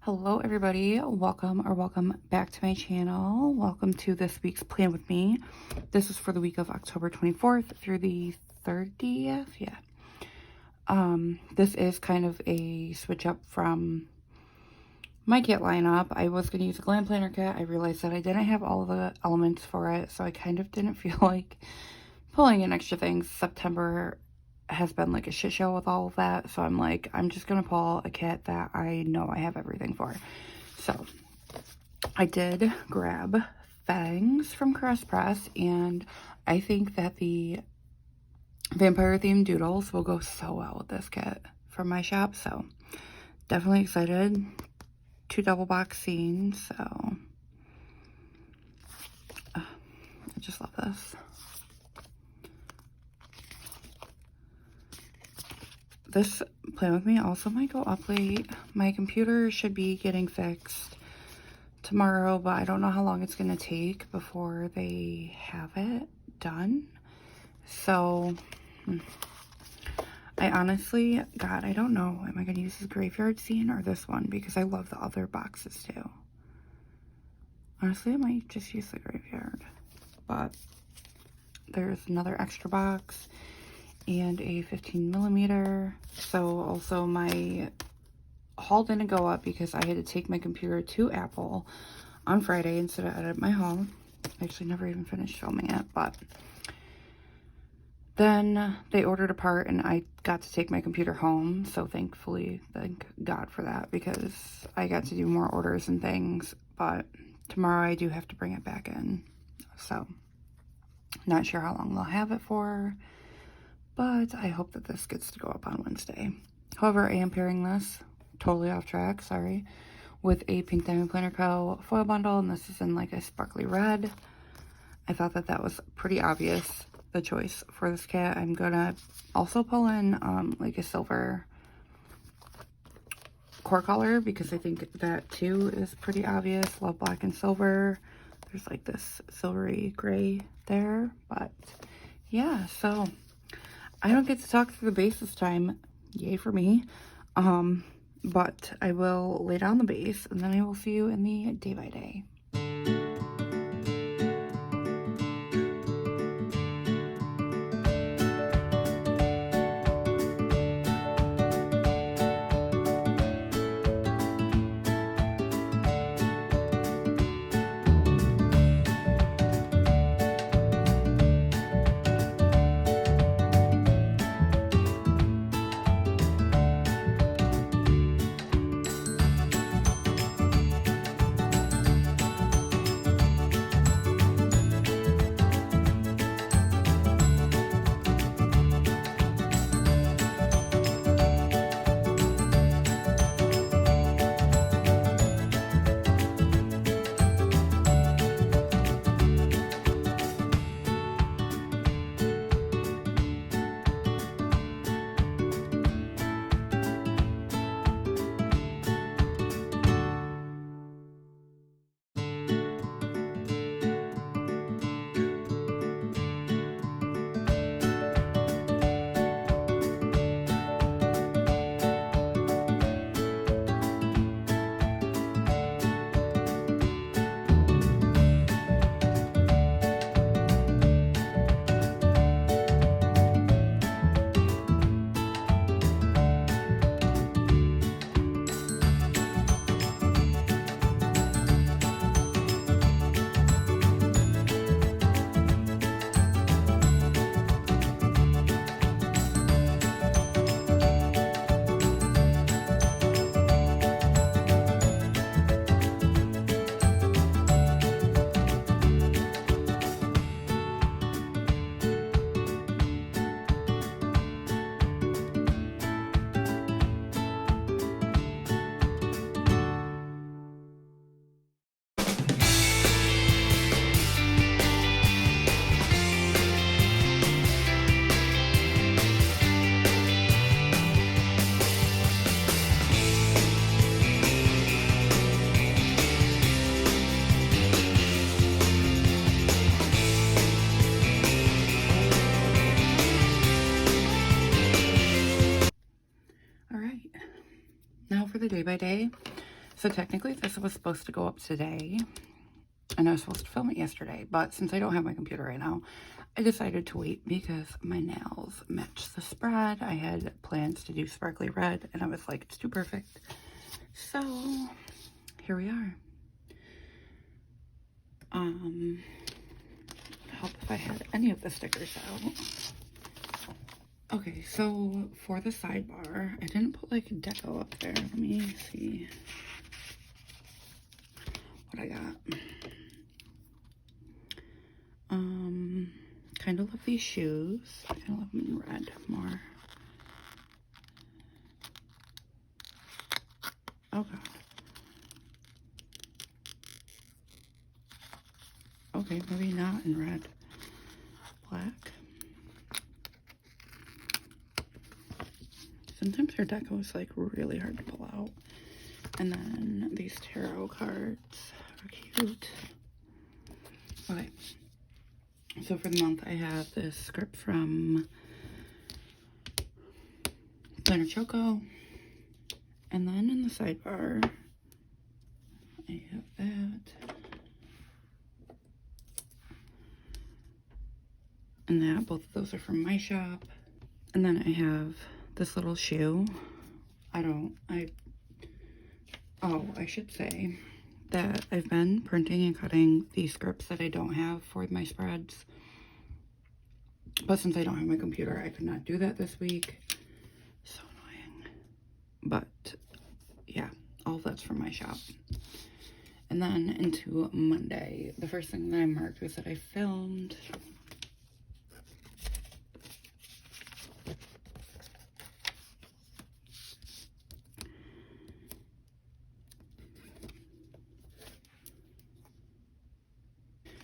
Hello everybody, welcome back to my channel. Welcome to this week's plan with me. This is for the week of October 24th through the 30th. This is kind of a switch up from my kit lineup. I was going to use a glam planner kit. I realized that I didn't have all of the elements for it, so I kind of didn't feel like pulling in extra things. September has been like a shit show with all of that, so I'm like, I'm just gonna pull a kit that I know I have everything for. So I did grab Fangs from Crest Press, and I think that the vampire themed doodles will go so well with this kit from my shop, so definitely excited. 2 double box scenes, so I just love this. This plan with me also might go up late. My computer should be getting fixed tomorrow, but I don't know how long it's going to take before they have it done. So, I honestly, God, I don't know. Am I going to use this graveyard scene or this one? Because I love the other boxes too. Honestly, I might just use the graveyard. But there's another extra box and a 15mm. So also my haul didn't go up because I had to take my computer to Apple on Friday instead of edit my haul. I actually never even finished filming it, but then they ordered a part and I got to take my computer home. So thankfully, thank God for that, because I got to do more orders and things, but tomorrow I do have to bring it back in. So not sure how long they'll have it for, but I hope that this gets to go up on Wednesday. However, I am pairing this, totally off track, sorry, with a Pink Diamond Planner Co. foil bundle, and this is in like a sparkly red. I thought that that was pretty obvious, the choice for this kit. I'm gonna also pull in like a silver core color, because I think that too is pretty obvious. Love black and silver. There's like this silvery gray there, but yeah, so I don't get to talk through the base this time. Yay for me. But I will lay down the base and then I will see you in the day by day. the day by day. So technically this was supposed to go up today, and I was supposed to film it yesterday, but since I don't have my computer right now, I decided to wait because my nails match the spread. I had plans to do sparkly red, and I was like, it's too perfect. So here we are. Help if I had any of the stickers out. Okay, so for the sidebar, I didn't put like a deco up there. Let me see what I got. Kind of love these shoes. I kind of love them in red more. Oh god. Okay, maybe not in red. Black. Sometimes her deco is like really hard to pull out. And then these tarot cards are cute. Okay. So for the month I have this script from Planner Choco. And then in the sidebar, I have that. And that, both of those are from my shop. And then I have this little shoe. I should say that I've been printing and cutting these scripts that I don't have for my spreads. But since I don't have my computer, I could not do that this week. So annoying. But yeah, all of that's from my shop. And then into Monday, the first thing that I marked was that I filmed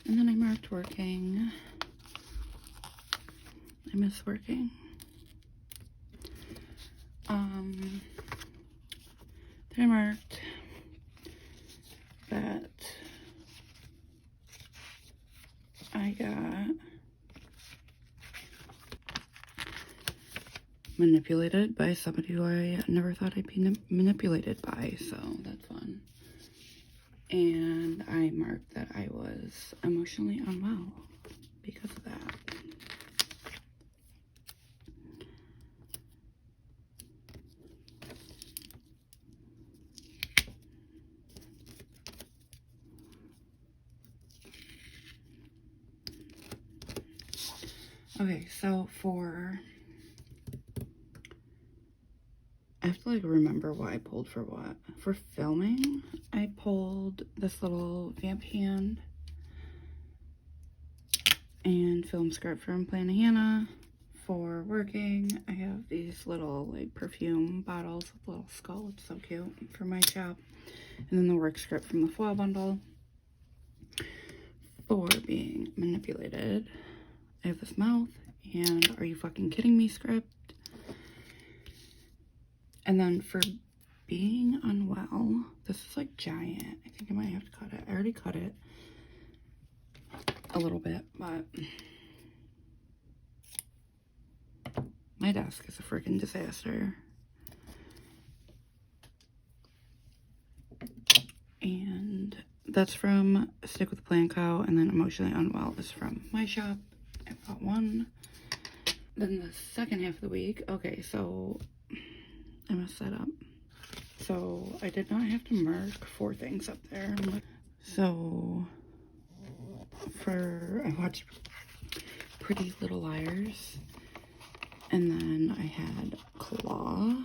and then I marked working. I miss working. Then I marked that I got manipulated by somebody who I never thought I'd be manipulated by, so that's fun. And I marked that I was emotionally unwell because of that. Okay, so I have to like remember what I pulled for what. For filming, I pulled this little vamp hand and film script from PlannaHannah. For working, I have these little like perfume bottles with a little skull. It's so cute for my shop. And then the work script from the foil bundle. For being manipulated, I have this mouth and are you fucking kidding me script. And then for being unwell, this is like giant. I think I might have to cut it. I already cut it a little bit, but my desk is a freaking disaster. And that's from Stick with Plan Co. And then Emotionally Unwell is from my shop. I've got one. Then the second half of the week, okay, so I messed that up. So I did not have to mark 4 things up there. So I watched Pretty Little Liars, and then I had Claw.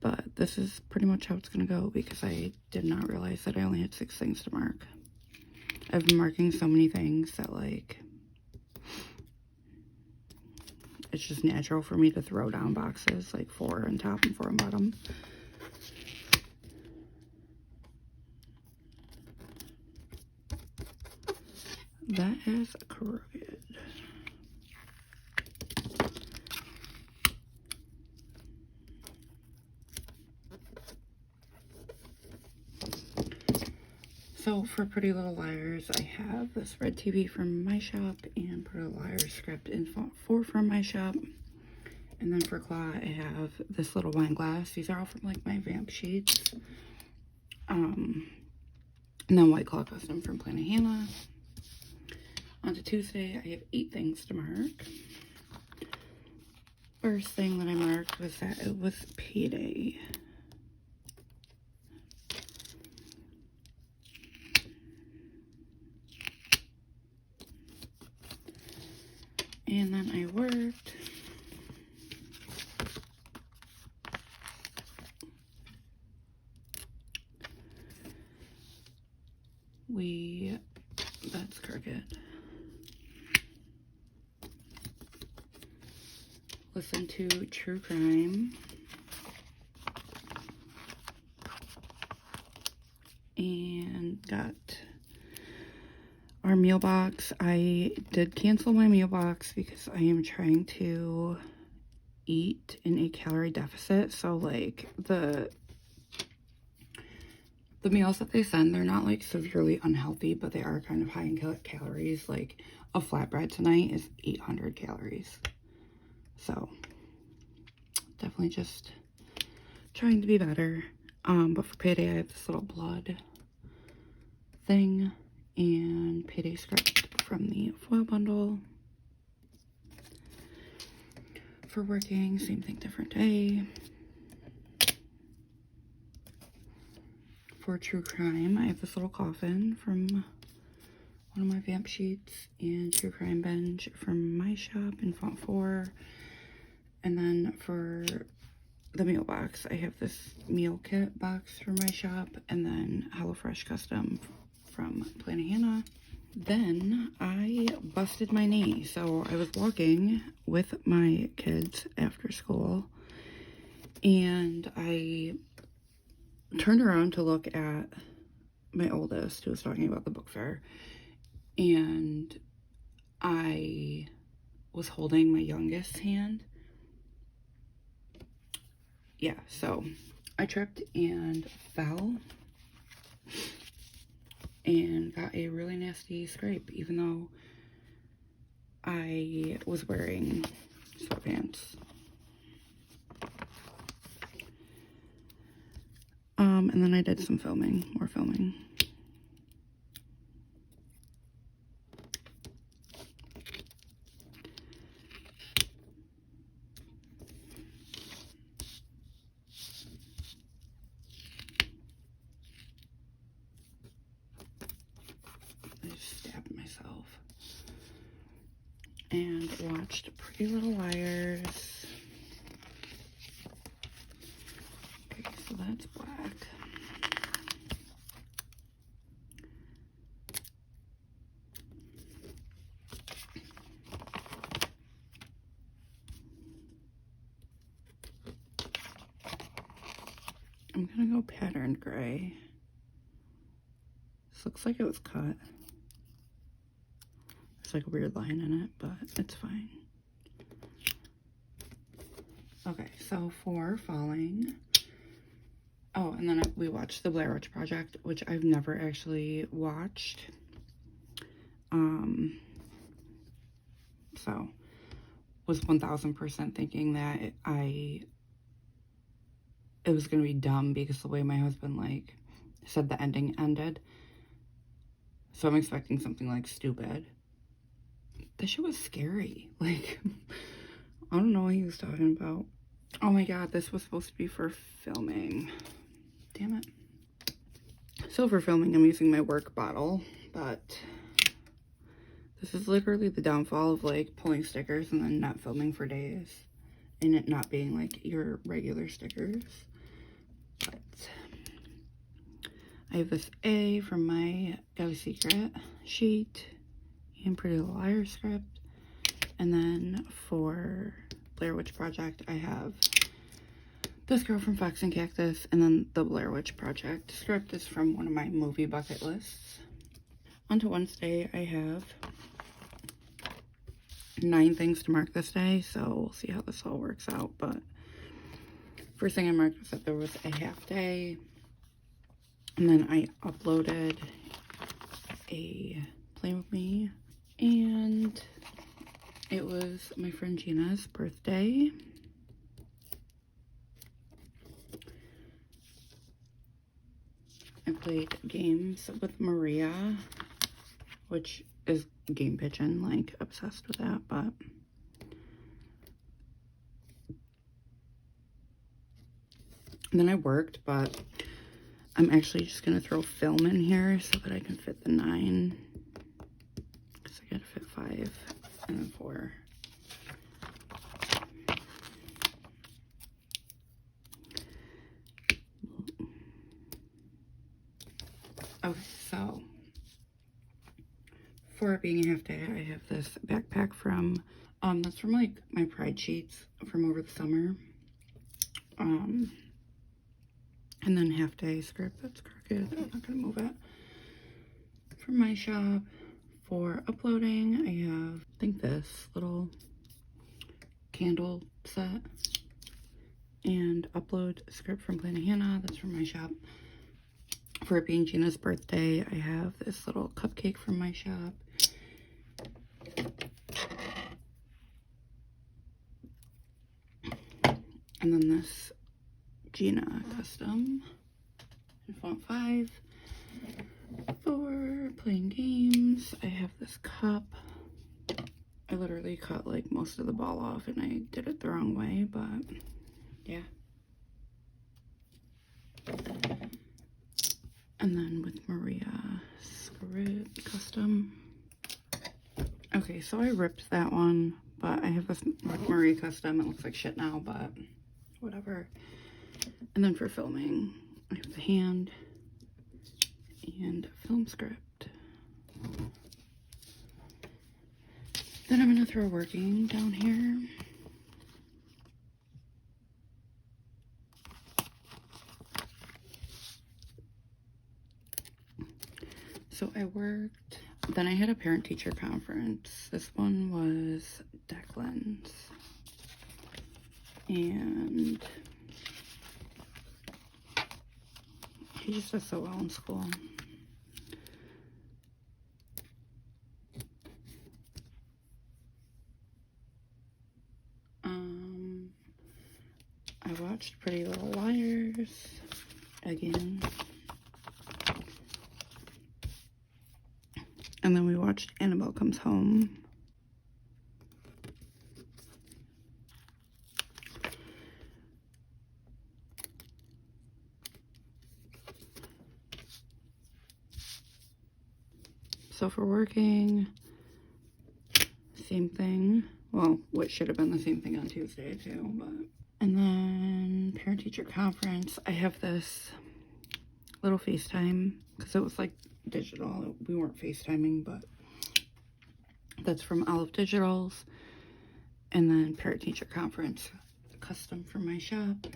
But this is pretty much how it's gonna go because I did not realize that I only had 6 things to mark. I've been marking so many things that like it's just natural for me to throw down boxes, like 4 on top and 4 on bottom. That is crooked. So for Pretty Little Liars, I have this red TV from my shop and Pretty Little Liars script in font 4 from my shop. And then for claw, I have this little wine glass. These are all from like my vamp sheets. And then White Claw Custom from PlannaHannah. On to Tuesday, I have 8 things to mark. First thing that I marked was that it was payday. And then I worked. That's crooked. Listen to true crime. And got our meal box. I did cancel my meal box because I am trying to eat in a calorie deficit. So like the meals that they send, they're not like severely unhealthy, but they are kind of high in calories. Like a flatbread tonight is 800 calories. So definitely just trying to be better. But for payday, I have this little blood thing and payday script from the foil bundle. For working, same thing, different day. For true crime, I have this little coffin from one of my vamp sheets and true crime bench from my shop in font 4. And then for the meal box, I have this meal kit box from my shop, and then HelloFresh Custom from PlannaHannah. Then I busted my knee. So I was walking with my kids after school, and I turned around to look at my oldest, who was talking about the book fair, and I was holding my youngest's hand. Yeah, so I tripped and fell and got a really nasty scrape, even though I was wearing sweatpants. And then I did some more filming. I just stabbed myself. And watched Pretty Little Liars. Okay, so that's black. I'm gonna go patterned gray. This looks like it was cut. There's like a weird line in it, but it's fine. Okay, so for falling. Oh, and then we watched The Blair Witch Project, which I've never actually watched. So was 1000% thinking that it was gonna be dumb because the way my husband like said the ending ended. So I'm expecting something like stupid. This shit was scary. Like, I don't know what he was talking about. Oh my god, this was supposed to be for filming. Damn it. So for filming, I'm using my work bottle, but this is literally the downfall of like pulling stickers and then not filming for days and it not being like your regular stickers. But I have this A from my Go Secret sheet and Pretty Little Liars script. And then for Blair Witch Project, I have this girl from Fox and Cactus, and then the Blair Witch Project script is from one of my movie bucket lists. On to Wednesday, I have 9 things to mark this day, so we'll see how this all works out. But first thing I marked was that there was a half day, and then I uploaded a Play With Me, and it was my friend Gina's birthday. I played games with Maria, which is game pigeon, like obsessed with that, but and then I worked, but I'm actually just gonna throw film in here so that I can fit the 9, because I gotta fit 5 and then 4. Okay, so for it being a half day, I have this backpack from, that's from like my Pride sheets from over the summer. And then half day script that's crooked. I'm not gonna move it. For my shop, for uploading, I have, I think, this little candle set and upload script from PlannaHannah. That's from my shop. For it being Gina's birthday, I have this little cupcake from my shop. And then this Gina custom in font 5. For playing games, I have this cup. I literally cut like most of the ball off and I did it the wrong way, but yeah. And then with Maria script custom. Okay, so I ripped that one, but I have this with Maria custom. It looks like shit now, but whatever. And then for filming, I have the hand and film script. Then I'm gonna throw working down here. So I worked, then I had a parent-teacher conference. This one was Declan's. And he just does so well in school. I watched Pretty Little Liars again. And then we watched Annabelle Comes Home. So for working, same thing. Well, what should have been the same thing on Tuesday too, but. And then parent-teacher conference, I have this little FaceTime, because it was like digital. We weren't FaceTiming, but that's from Olive Digitals. And then parent-teacher conference, custom from my shop.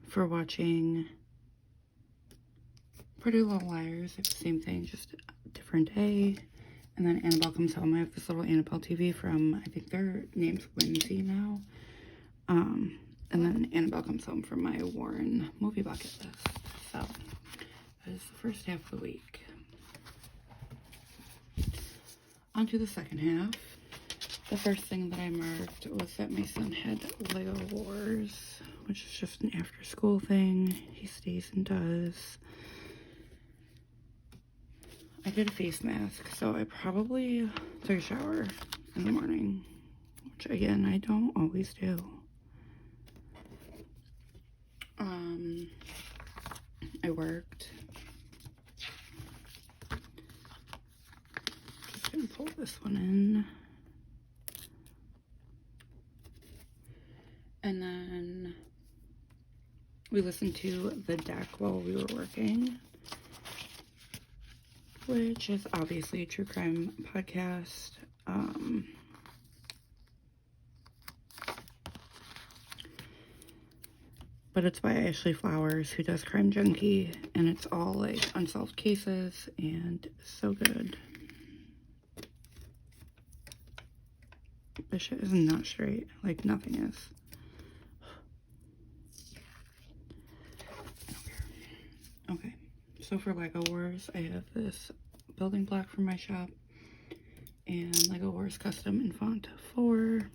For watching Pretty Little Liars, it's the same thing, just a different day. And then Annabelle Comes Home. I have this little Annabelle TV from, I think their name's Whimsy now. And then Annabelle Comes Home from my Warren movie bucket list. So, that is the first half of the week. On to the second half. The first thing that I marked was that my son had Lego Wars, which is just an after-school thing he stays and does. I did a face mask, so I probably took a shower in the morning, which again, I don't always do. I worked. Just gonna pull this one in. And then we listened to The Deck while we were working, which is obviously a true crime podcast. But it's by Ashley Flowers, who does Crime Junkie, and it's all like unsolved cases and so good. This shit is not straight, like nothing is. Okay, so for Lego Wars, I have this building block from my shop and Lego Wars Custom in font 4.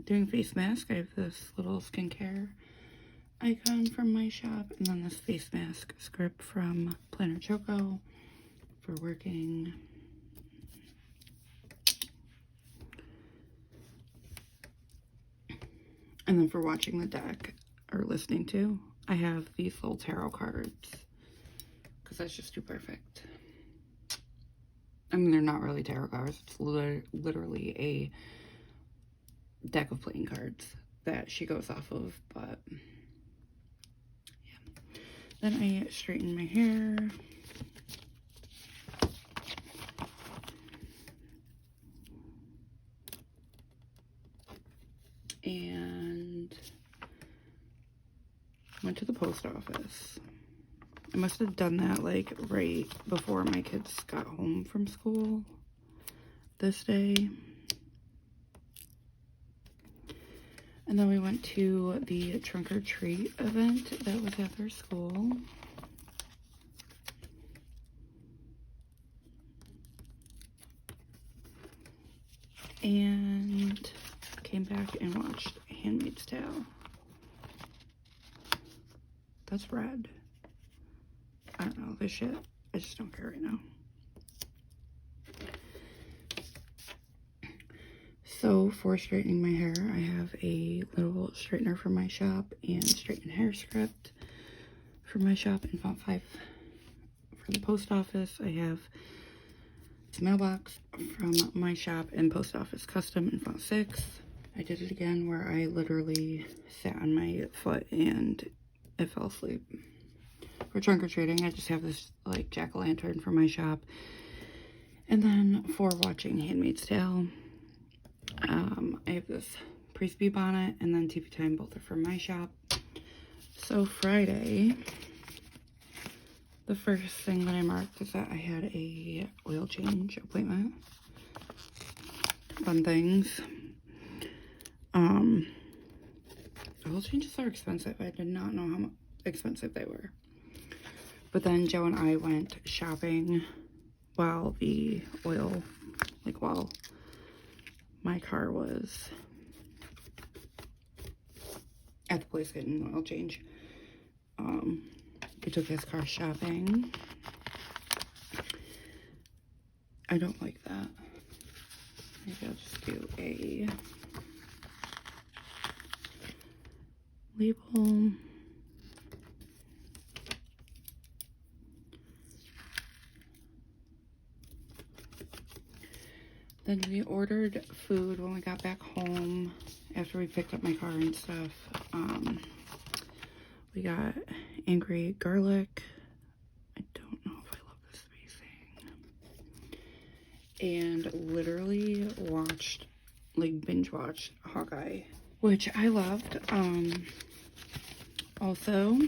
doing face mask, I have this little skincare icon from my shop, and then this face mask script from Planner Choco for working. And then for watching the deck or listening to, I have these little tarot cards because that's just too perfect. I mean, they're not really tarot cards. It's literally a deck of playing cards that she goes off of, but yeah. Then I straighten my hair. And went to the post office. I must have done that like right before my kids got home from school this day. And then we went to the trunk or treat event that was at their school. And came back and watched Handmaid's Tale. That's red. I don't know, this shit, I just don't care right now. So for straightening my hair, I have a little straightener from my shop and straighten hair script from my shop in font 5. For the post office, I have this mailbox from my shop and post office custom in font 6. I did it again where I literally sat on my foot and it fell asleep. For trunk or treating, I just have this like jack-o'-lantern from my shop. And then for watching Handmaid's Tale, I have this Priest Bee bonnet and then TV Time, both are from my shop. So Friday, the first thing that I marked is that I had a oil change appointment. Fun things. Oil changes are expensive. I did not know how expensive they were. But then Joe and I went shopping while the oil, like while my car was at the place getting an oil change. We took his car shopping. I don't like that. Maybe I'll just do a label. Then we ordered food when we got back home after we picked up my car and stuff. We got angry garlic. I don't know if I love this spacing. And literally watched, like binge watched Hawkeye, which I loved. Also,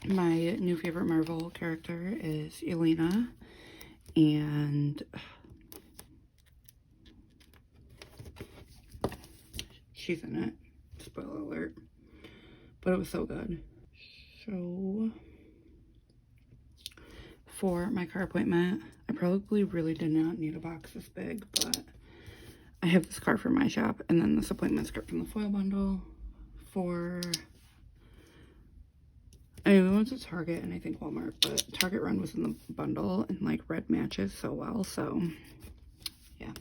my new favorite Marvel character is Elena, and she's in it. Spoiler alert. But it was so good. So, for my car appointment, I probably really did not need a box this big, but I have this car from my shop, and then this appointment script from the foil bundle for, I mean, we went to Target and I think Walmart, but Target Run was in the bundle, and like red matches so well, so yeah.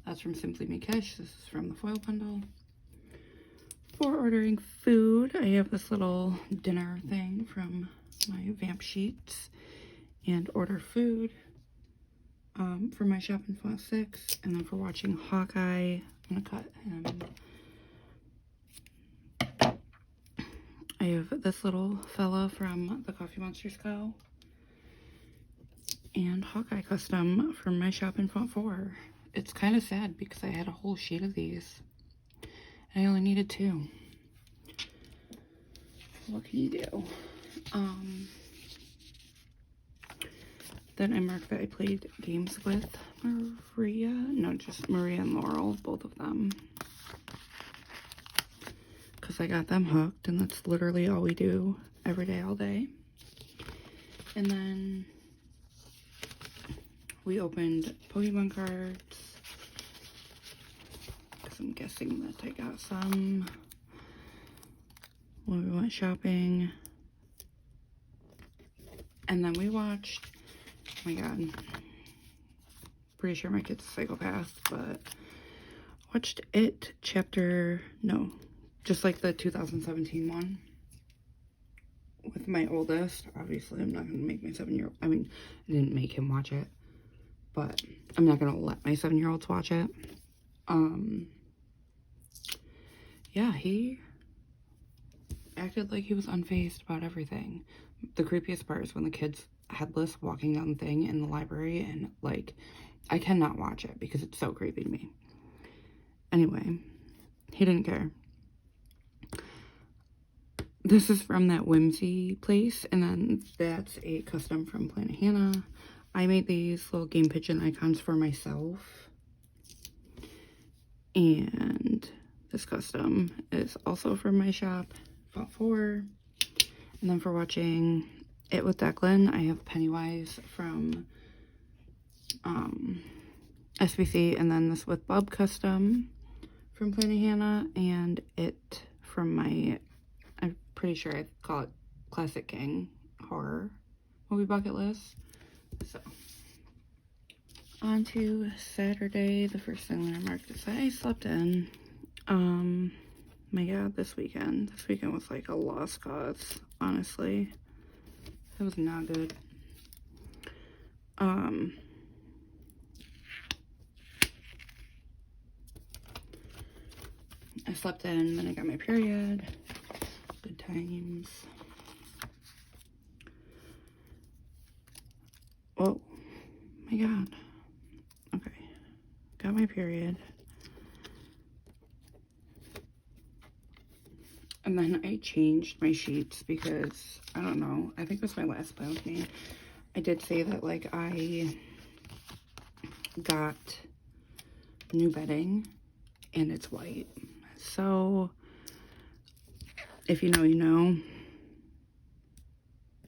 That's from Simply Me Cash. This is from the foil bundle. For ordering food, I have this little dinner thing from my Vamp Sheets, and order food for my shop in font 6. And then for watching Hawkeye, I'm gonna cut him. I have this little fella from the Coffee Monsters Co. and Hawkeye custom from my shop in font 4. It's kind of sad because I had a whole sheet of these. I only needed 2. What can you do? Then I marked that I played games with Maria. No, just Maria and Laurel, both of them. Because I got them hooked, and that's literally all we do every day, all day. And then we opened Pokemon cards. I'm guessing that I got some when we went shopping. And then we watched, oh my god, pretty sure my kid's a psychopath, but watched It just like the 2017 one with my oldest. Obviously, I'm not going to make my 7-year-old, I mean, I didn't make him watch it, but I'm not going to let my 7-year-olds watch it. Yeah, he acted like he was unfazed about everything. The creepiest part is when the kid's headless walking down the thing in the library, and like, I cannot watch it because it's so creepy to me. Anyway, he didn't care. This is from that Whimsy place, and then that's a custom from PlannaHannah. I made these little game pigeon icons for myself. And this custom is also from my shop, Font 4. And then for watching It with Declan, I have Pennywise from SBC, and then this with Bub custom from PlannaHannah, and It from my, I'm pretty sure I call it Classic King horror movie bucket list. So on to Saturday. The first thing that I marked is that I slept in. My god, this weekend was like a lost cause, honestly. It was not good. I slept in, then I got my period. Good times. Oh my god. Okay. Got my period. And then I changed my sheets because, I don't know, I think it was my last plan with me. I did say that, like, I got new bedding and it's white. So, if you know, you know.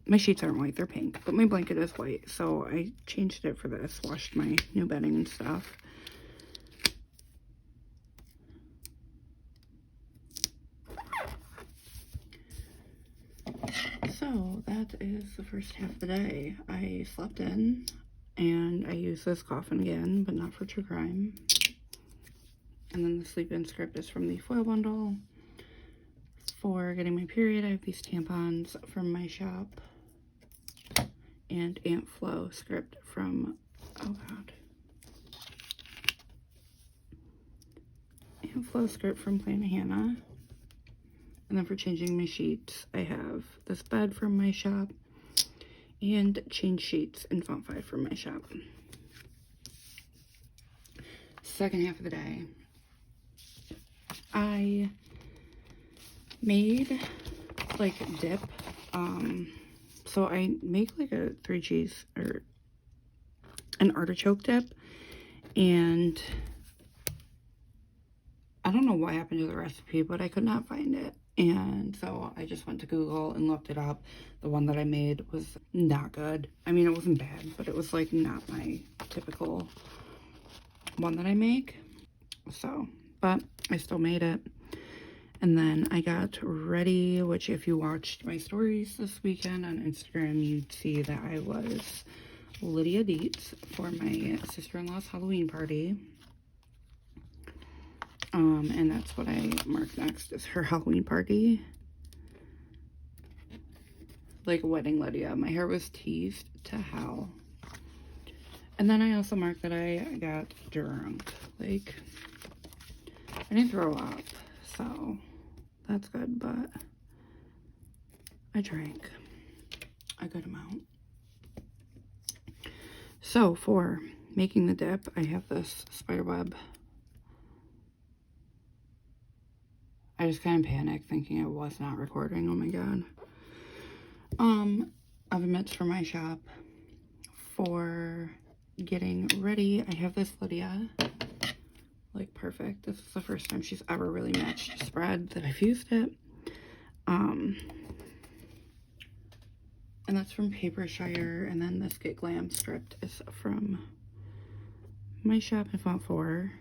My sheets aren't white, they're pink, but my blanket is white. So I changed it for this, washed my new bedding and stuff. So that is the first half of the day. I slept in and I used this coffin again, but not for true crime. And then the sleep-in script is from the foil bundle. For getting my period, I have these tampons from my shop. And Aunt Flo script from, oh god. Aunt Flo script from PlannaHannah. And then for changing my sheets, I have this bed from my shop and change sheets in Font 5 from my shop. Second half of the day, I made like dip. So I make like a 3 cheese or an artichoke dip, and I don't know what happened to the recipe, but I could not find it. And so I just went to Google and looked it up. The one that I made was not good. I mean, it wasn't bad, but it was like not my typical one that I make. So, but I still made it. And then I got ready, which if you watched my stories this weekend on Instagram, you'd see that I was Lydia Dietz for my sister-in-law's Halloween party. And that's what I marked next, is her Halloween party. Like a wedding Lydia. My hair was teased to hell. And then I also marked that I got drunk. Like, I didn't throw up, so that's good, but I drank a good amount. So for making the dip, I have this spider web. I just kind of panicked thinking I was not recording. Oh my god. Oven mitts from my shop. For getting ready, I have this Lydia. Like, perfect. This is the first time she's ever really matched spread that I've used it. And that's from Papershire. And then this Get Glam script is from my shop in Font 4.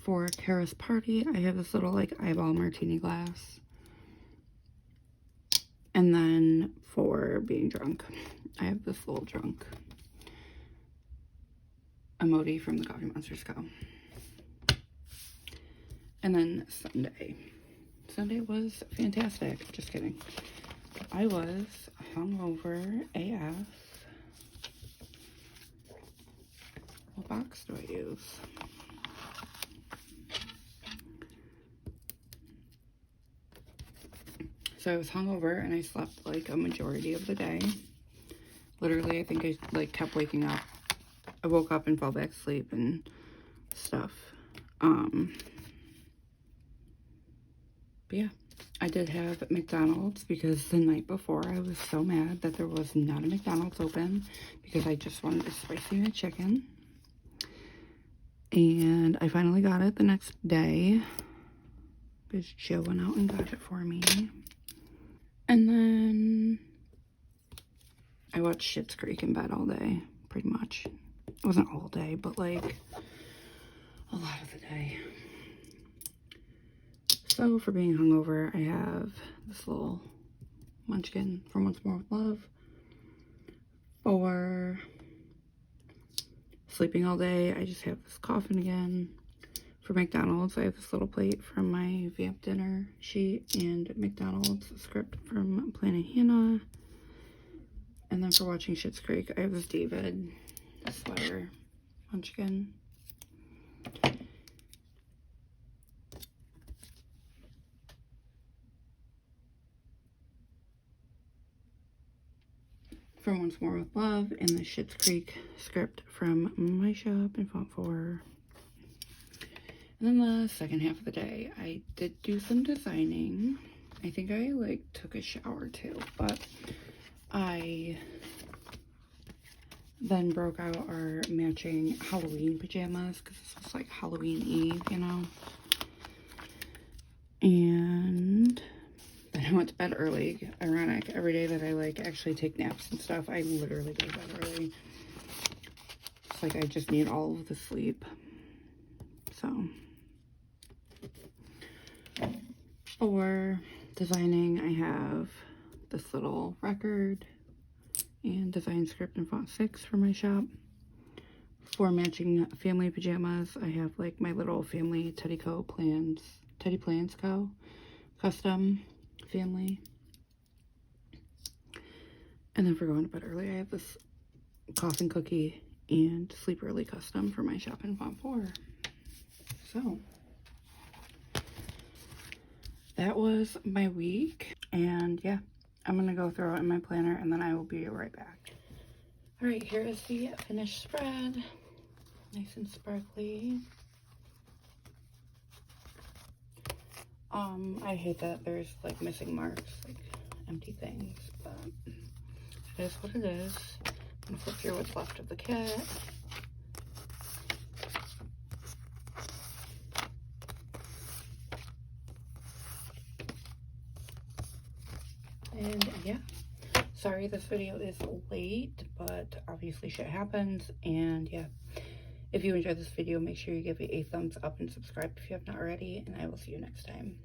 For Kara's party, I have this little like eyeball martini glass. And then for being drunk, I have this little drunk emoji from the Coffee Monsters Co. And then Sunday. Sunday was fantastic. Just kidding. I was hungover AF. What box do I use? So I was hungover and I slept like a majority of the day. Literally, I think I like kept waking up. I woke up and fell back asleep and stuff. But yeah, I did have McDonald's because the night before I was so mad that there was not a McDonald's open because I just wanted a spicy McChicken. And I finally got it the next day because Joe went out and got it for me. And then I watched Schitt's Creek in bed all day, pretty much. It wasn't all day, but like a lot of the day. So for being hungover, I have this little munchkin from Once More With Love. For sleeping all day, I just have this coffin again. For McDonald's, I have this little plate from my Vamp dinner sheet and McDonald's script from PlannaHannah. And then for watching Schitt's Creek, I have this David sweater munchkin. From Once More With Love and the Schitt's Creek script from my shop in Font 4. And then the second half of the day, I did do some designing. I think I like took a shower too, but I then broke out our matching Halloween pajamas because this was like Halloween Eve, you know. And then I went to bed early. Ironic, every day that I like actually take naps and stuff, I literally go to bed early. It's like I just need all of the sleep. So for designing, I have this little record and design script in font 6 for my shop. For matching family pajamas, I have like my little family Teddy Plans Co. custom family. And then for going to bed early, I have this coffin cookie and sleep early custom for my shop in font 4. So that was my week, and yeah, I'm gonna go throw it in my planner and then I will be right back. All right, here is the finished spread, nice and sparkly. I hate that there's like missing marks, like empty things, but it is what it is. I'm gonna flip through what's left of the kit. And yeah, sorry this video is late, but obviously shit happens. And yeah, if you enjoyed this video, make sure you give it a thumbs up and subscribe if you have not already, and I will see you next time.